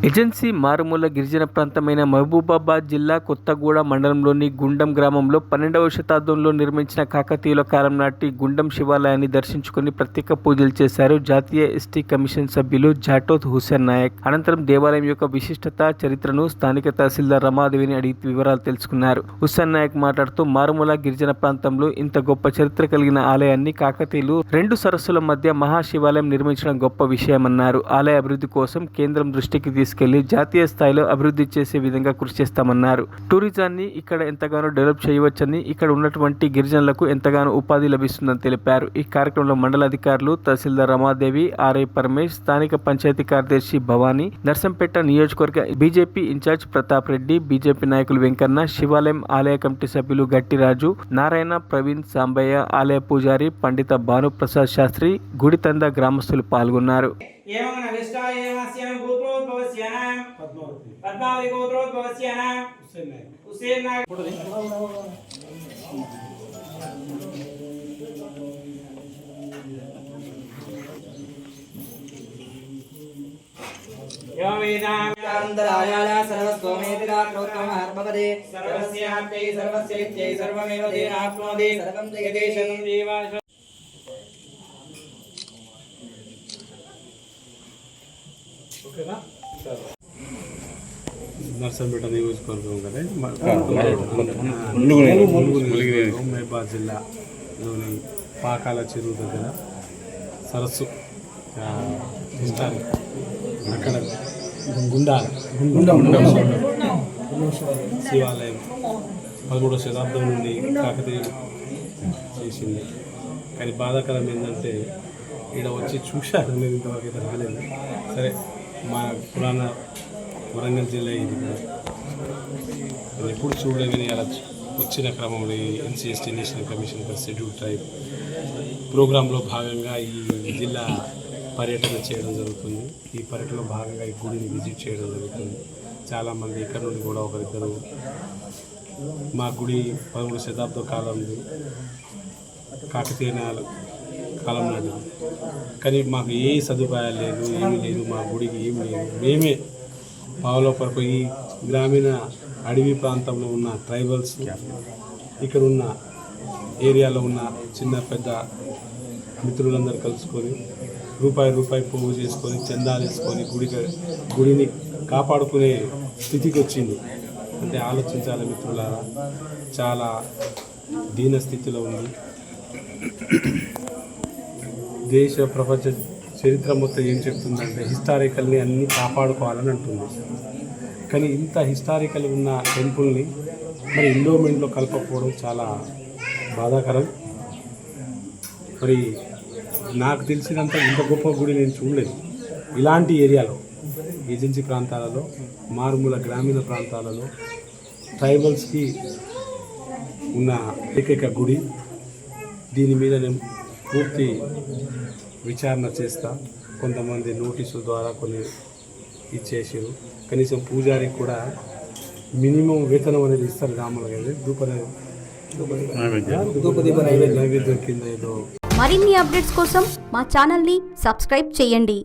Agency మారుమూల గిరిజన ప్రాంతమైన మహబూబాబాద్ జిల్లా కొత్తగూడ మండలంలోని గుండం గ్రామంలో 12వ శతాబ్దంలో నిర్మించిన కాకతీయుల కాలం నాటి గుండం శివాలయాన్ని దర్శించుకుని ప్రత్యేక పూజలు చేశారు జాతీయ ఎస్టీ కమిషన్ సభ్యులు జాటోత్ హుస్సేన్ నాయక్. అనంతరం దేవాలయం యొక్క విశిష్టత, చరిత్రను స్థానిక తహసీల్దార్ రమాదేవిని అడిగి వివరాలు తెలుసుకున్నారు. హుస్సేన్ నాయక్ మాట్లాడుతూ మారుమూల గిరిజన ప్రాంతంలో ఇంత గొప్ప చరిత్ర కలిగిన ఆలయాన్ని కాకతీయులు 2 సరస్సుల మధ్య మహాశివాలయం నిర్మించడం గొప్ప విషయమన్నారు. ఆలయ అభివృద్ధి కోసం కేంద్రం దృష్టికి తీసుకెళ్లి జాతీయ స్థాయిలో అభివృద్ధి చేసే విధంగా కృషి చేస్తామన్నారు. టూరిజాన్ని ఇక్కడ ఎంతగానో డెవలప్ చేయవచ్చని, ఇక్కడ ఉన్నటువంటి గిరిజనులకు ఎంతగానో ఉపాధి లభిస్తుందని తెలిపారు. ఈ కార్యక్రమంలో మండల అధికారులు, తహసీల్దార్ రమాదేవి, ఆర్ఐ పరమేష్, స్థానిక పంచాయతీ కార్యదర్శి భవానీ, నర్సంపేట నియోజకవర్గ BJP incharge Pratap Reddy, BJP నాయకులు వెంకన్న, శివాలయం ఆలయ కమిటీ సభ్యులు గట్టిరాజు, నారాయణ, ప్రవీణ్, సాంబయ్య, ఆలయ పూజారి పండిత భానుప్రసాద్ శాస్త్రి, గుడితంద గ్రామస్తులు పాల్గొన్నారు. నర్సంపేట నియోజకవర్గం కదా, మహబూబాబాద్ జిల్లాలోని పాకాల చెరువు దగ్గర సరస్సు అక్కడ శివాలయం 13వ శతాబ్దం నుండి కాకతీయులు చేసింది. కానీ బాధాకరం ఏంటంటే ఇక్కడ వచ్చి చూశాను, నేను ఇంతవరకు అయితే రాలేదు. సరే, మా పురాణ వరంగల్ జిల్లా ఇది ఎప్పుడు చూడలేని అలా వచ్చిన క్రమంలో NCST national commission for schedule tribe ప్రోగ్రాంలో భాగంగా ఈ జిల్లా పర్యటన చేయడం జరుగుతుంది. ఈ పర్యటనలో భాగంగా ఈ గుడిని విజిట్ చేయడం జరుగుతుంది. చాలామంది ఇక్కడ నుండి కూడా ఒకరిద్దరు మా గుడి 13వ శతాబ్దం కాలంలో కాకతీయ కాలం నాటిది, కానీ మాకు ఏ సదుపాయాలు లేదు, ఏమీ లేదు, మా గుడికి ఏమి లేదు. మేమే పావులో పరకు ఈ గ్రామీణ అడవి ప్రాంతంలో ఉన్న ట్రైబల్స్, ఇక్కడ ఉన్న ఏరియాలో ఉన్న చిన్న పెద్ద మిత్రులందరూ కలుసుకొని రూపాయి పోగు చేసుకొని చందాలు వేసుకొని గుడిని కాపాడుకునే స్థితికి వచ్చింది. అంటే ఆలోచించాలి మిత్రులారా, చాలా దీన స్థితిలో ఉంది. దేశ ప్రపంచ చరిత్ర మొత్తం ఏం చెప్తుందంటే హిస్టారికల్ని అన్నీ కాపాడుకోవాలని అంటుంది. కానీ ఇంత హిస్టారికల్ ఉన్న టెంపుల్ని మరి ఎండోమెంట్లో కలపకపోవడం చాలా బాధాకరం. మరి నాకు తెలిసినంత ఇంత గొప్ప గుడి నేను చూడలేదు. ఇలాంటి ఏరియాలో, ఏజెన్సీ ప్రాంతాలలో, మారుమూల గ్రామీణ ప్రాంతాలలో ట్రైబల్స్కి ఉన్న ఏకైక గుడి. దీని మీద నేను పూర్తి విచారణ చేస్తా. కొంతమంది నోటీసుల ద్వారా కొన్ని ఇచ్చేసారు. కనీసం పూజారికి కూడా మినిమం వేతనం అనేది ఇస్తారు. గ్రామంలో ధూపదీప నైవేద్యం కింద ఏదో. మరిన్ని అప్డేట్స్ కోసం మా ఛానల్ని సబ్స్క్రైబ్ చేయండి.